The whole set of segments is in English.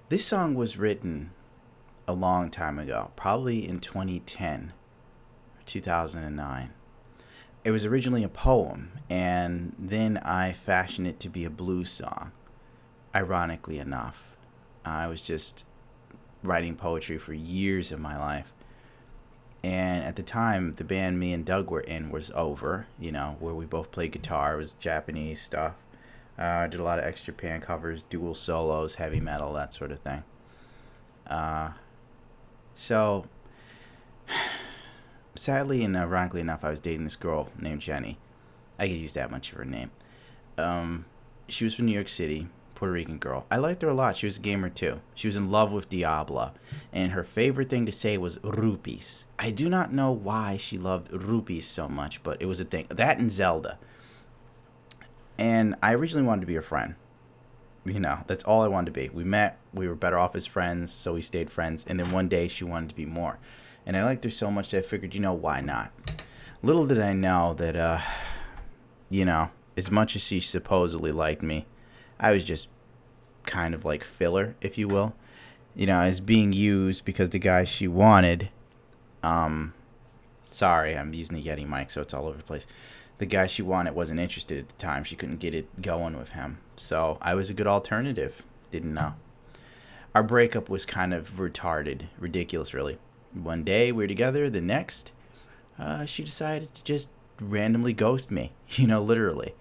This song was written a long time ago, probably in 2010 or 2009. It was originally a poem, and then I fashioned it to be a blues song. Ironically enough, I was just writing poetry for years of my life. And at the time, the band me and Doug were in was over, where we both played guitar. It was Japanese stuff. I did a lot of extra pan covers, dual solos, heavy metal, that sort of thing. Uh, so, sadly and ironically enough, I was dating this girl named Jenny. I could use that much of her name. Um, she was from New York City, Puerto Rican girl. I liked her a lot. She was a gamer too. She was in love with Diablo, and her favorite thing to say was rupees. I do not know why she loved rupees so much, but it was a thing. That and Zelda. And I originally wanted to be her friend. That's all I wanted to be. We met, we were better off as friends, so we stayed friends. And then one day she wanted to be more. And I liked her so much that I figured, why not? Little did I know that, as much as she supposedly liked me, I was just kind of like filler, if you will. As being used because the guy she wanted, um, sorry, I'm using the Yeti mic, so it's all over the place. The guy she wanted wasn't interested at the time. She couldn't get it going with him. So I was a good alternative. Didn't know. Our breakup was kind of retarded, ridiculous, really. One day we were together, the next, she decided to just randomly ghost me, literally.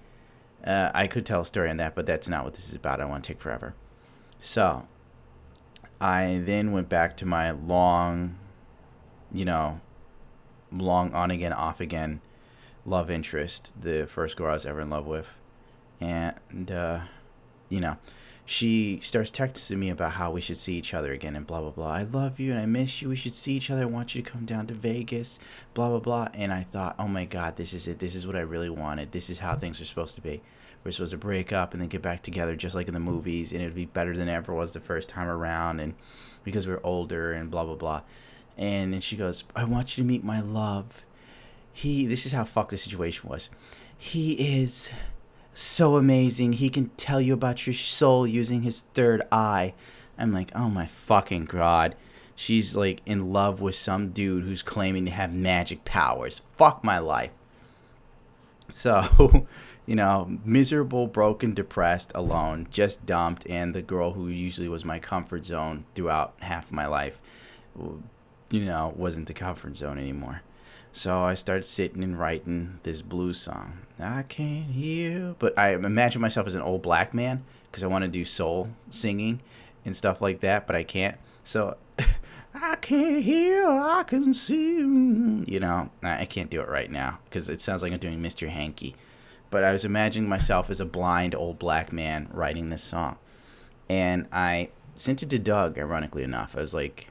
I could tell a story on that, but that's not what this is about. I want to take forever. So I then went back to my you know, long on again, off again love interest, the first girl I was ever in love with. And, you know, she starts texting me about how we should see each other again and blah, blah, blah. I love you and I miss you. We should see each other. I want you to come down to Vegas, blah, blah, blah. And I thought, oh my God, this is it. This is what I really wanted. This is how things are supposed to be. We're supposed to break up and then get back together just like in the movies. And it would be better than ever was the first time around. And because we're older and blah, blah, blah. And then she goes, I want you to meet my love. This is how fucked the situation was. He is so amazing. He can tell you about your soul using his third eye. I'm like, oh my fucking God. She's like in love with some dude who's claiming to have magic powers. Fuck my life. So, miserable, broken, depressed, alone, just dumped, and the girl who usually was my comfort zone throughout half my life, wasn't the comfort zone anymore. So I started sitting and writing this blues song. I can't hear, but I imagine myself as an old black man because I want to do soul singing and stuff like that, but I can't. So I can't hear, I can see. I can't do it right now because it sounds like I'm doing Mr. Hanky. But I was imagining myself as a blind old black man writing this song. And I sent it to Doug, ironically enough. I was like,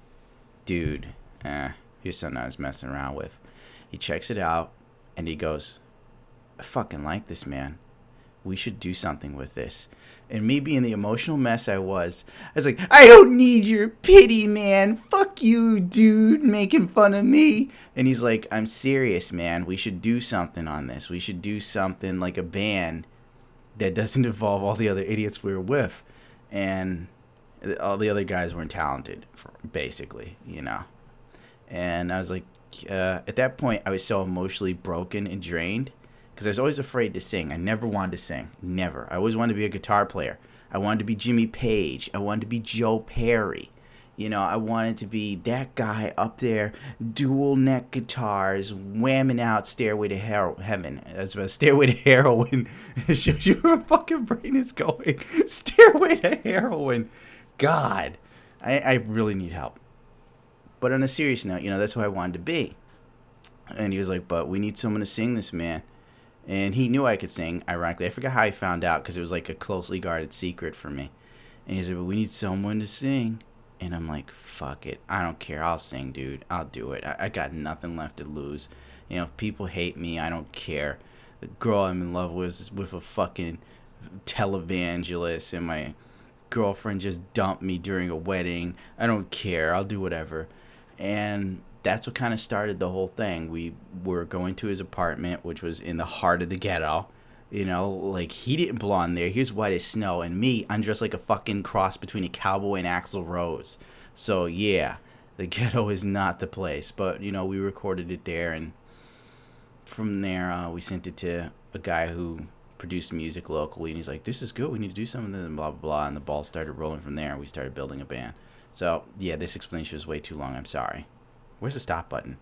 dude, here's something I was messing around with. He checks it out, and he goes, I fucking like this, man. We should do something with this. And me being the emotional mess I was like, I don't need your pity, man. Fuck you, dude, making fun of me. And he's like, I'm serious, man. We should do something on this. We should do something like a band that doesn't involve all the other idiots we were with. And all the other guys weren't talented, basically, And I was like, at that point, I was so emotionally broken and drained because I was always afraid to sing. I never wanted to sing. Never. I always wanted to be a guitar player. I wanted to be Jimmy Page. I wanted to be Joe Perry. I wanted to be that guy up there, dual neck guitars, whamming out Stairway to Heaven. As well, Stairway to Heroin. It shows you where my fucking brain is going. Stairway to Heroin. God, I really need help. But on a serious note, that's who I wanted to be. And he was like, but we need someone to sing this, man. And he knew I could sing, ironically. I forgot how he found out because it was like a closely guarded secret for me. And he said, but we need someone to sing. And I'm like, fuck it. I don't care. I'll sing, dude. I'll do it. I got nothing left to lose. If people hate me, I don't care. The girl I'm in love with is with a fucking televangelist. And my girlfriend just dumped me during a wedding. I don't care. I'll do whatever. And that's what kind of started the whole thing. We were going to his apartment, which was in the heart of the ghetto. You know, like he didn't belong there. He was white as snow, and me, I'm dressed like a fucking cross between a cowboy and Axl Rose. So yeah, the ghetto is not the place. But you know, we recorded it there, and from there we sent it to a guy who produced music locally, and he's like, "This is good. We need to do something." And blah blah blah, and the ball started rolling from there. And we started building a band. So yeah, this explanation was way too long. I'm sorry. Where's the stop button?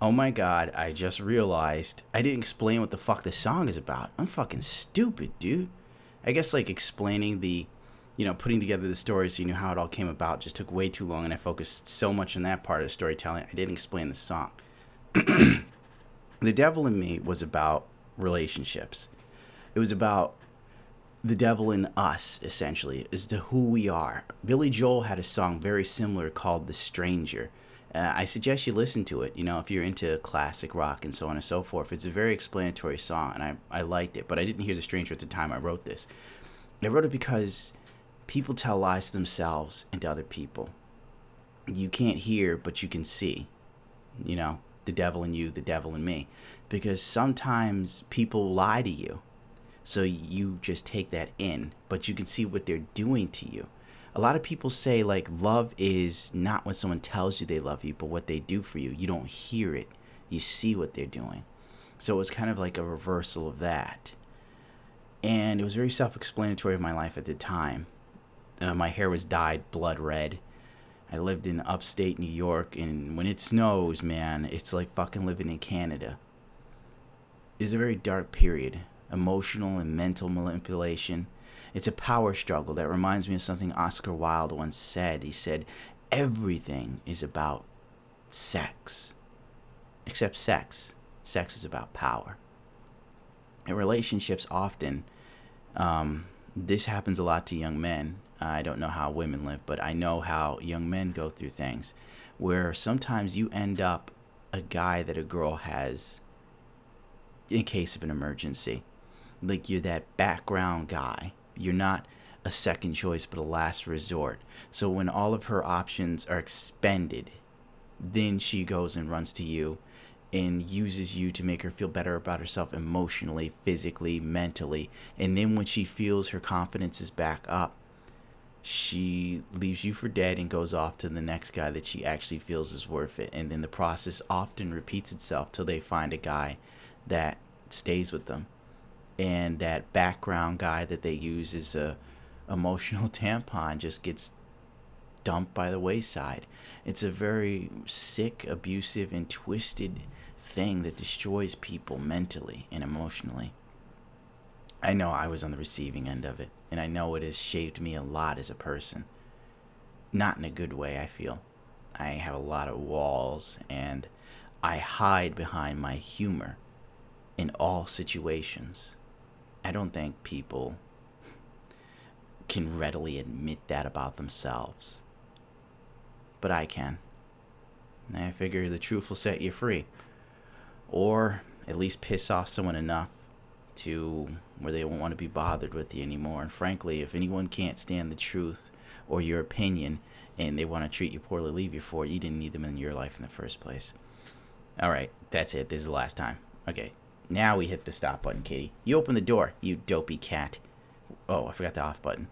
Oh my god, I just realized I didn't explain what the fuck this song is about. I'm fucking stupid, dude. I guess like explaining the, you know, putting together the story so you knew how it all came about just took way too long, and I focused so much on that part of the storytelling I didn't explain the song. The Devil in Me was about relationships. It was about the devil in us, essentially, as to who we are. Billy Joel had a song very similar called The Stranger. I suggest you listen to it, you know, if you're into classic rock and so on and so forth. It's a very explanatory song, and I liked it, but I didn't hear The Stranger at the time I wrote this. I wrote it because people tell lies to themselves and to other people. You can't hear, but you can see, you know, the devil in you, the devil in me. Because sometimes people lie to you, so you just take that in, but you can see what they're doing to you. A lot of people say, like, love is not when someone tells you they love you, but what they do for you. You don't hear it. You see what they're doing. So it was kind of like a reversal of that. And it was very self-explanatory of my life at the time. My hair was dyed blood red. I lived in upstate New York, and when it snows, man, it's like fucking living in Canada. It's a very dark period. Emotional and mental manipulation. It's a power struggle that reminds me of something Oscar Wilde once said. He said, everything is about sex. Except sex. Sex is about power. In relationships, often, this happens a lot to young men. I don't know how women live, but I know how young men go through things where sometimes you end up a guy that a girl has in case of an emergency. Like you're that background guy. You're not a second choice, but a last resort. So when all of her options are expended, then she goes and runs to you and uses you to make her feel better about herself emotionally, physically, mentally. And then when she feels her confidence is back up, she leaves you for dead and goes off to the next guy that she actually feels is worth it. And then the process often repeats itself till they find a guy that stays with them. And that background guy that they use as a emotional tampon just gets dumped by the wayside. It's a very sick, abusive, and twisted thing that destroys people mentally and emotionally. I know I was on the receiving end of it, and I know it has shaped me a lot as a person. Not in a good way, I feel. I have a lot of walls, and I hide behind my humor in all situations. I don't think people can readily admit that about themselves. But I can. And I figure the truth will set you free. Or at least piss off someone enough to where they won't want to be bothered with you anymore. And frankly, if anyone can't stand the truth or your opinion and they want to treat you poorly, leave you for it, you didn't need them in your life in the first place. Alright, that's it. This is the last time. Okay, now we hit the stop button, Kitty. You open the door, you dopey cat. Oh, I forgot the off button.